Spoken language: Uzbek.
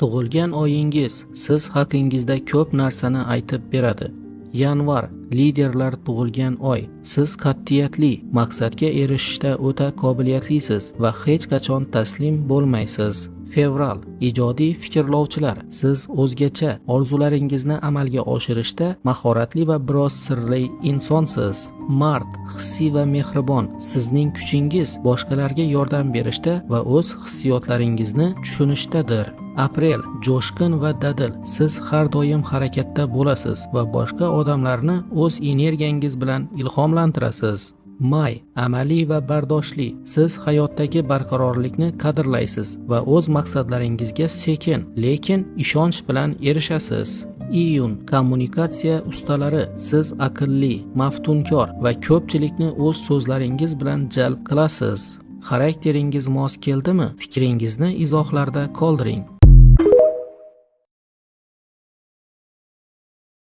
Tug'ilgan oyingiz siz haqingizda ko'p narsani aytib beradi. Yanvar liderlar tug'ilgan oy. Siz qat'iyatli, maqsadga erishishda o'ta qobiliyatlisiz va hech qachon taslim bo'lmaysiz. Fevral ijodiy fikrlovchilar. Siz o'zgacha orzularingizni amalga oshirishda mahoratli va biroz sirli insonsiz. Mart hissiy va mehribon. Sizning kuchingiz boshqalarga yordam berishda va o'z hissiyotlaringizni tushunishdadir. Aprel jo'shqin va dadil. Siz har doim harakatda bo'lasiz va boshqa odamlarni o'z energiyangiz bilan ilhomlantirasiz. May amaliy va bardoshli. Siz hayotdagi barqarorlikni qadrlaysiz va o'z maqsadlaringizga sekin, lekin ishonch bilan erishasiz. Iyun kommunikatsiya ustalari. Siz aqlli, maftunkor va ko'pchilikni o'z so'zlaringiz bilan jalb qilasiz. Xarakteringiz mos keldimi? Fikringizni izohlarda qoldiring.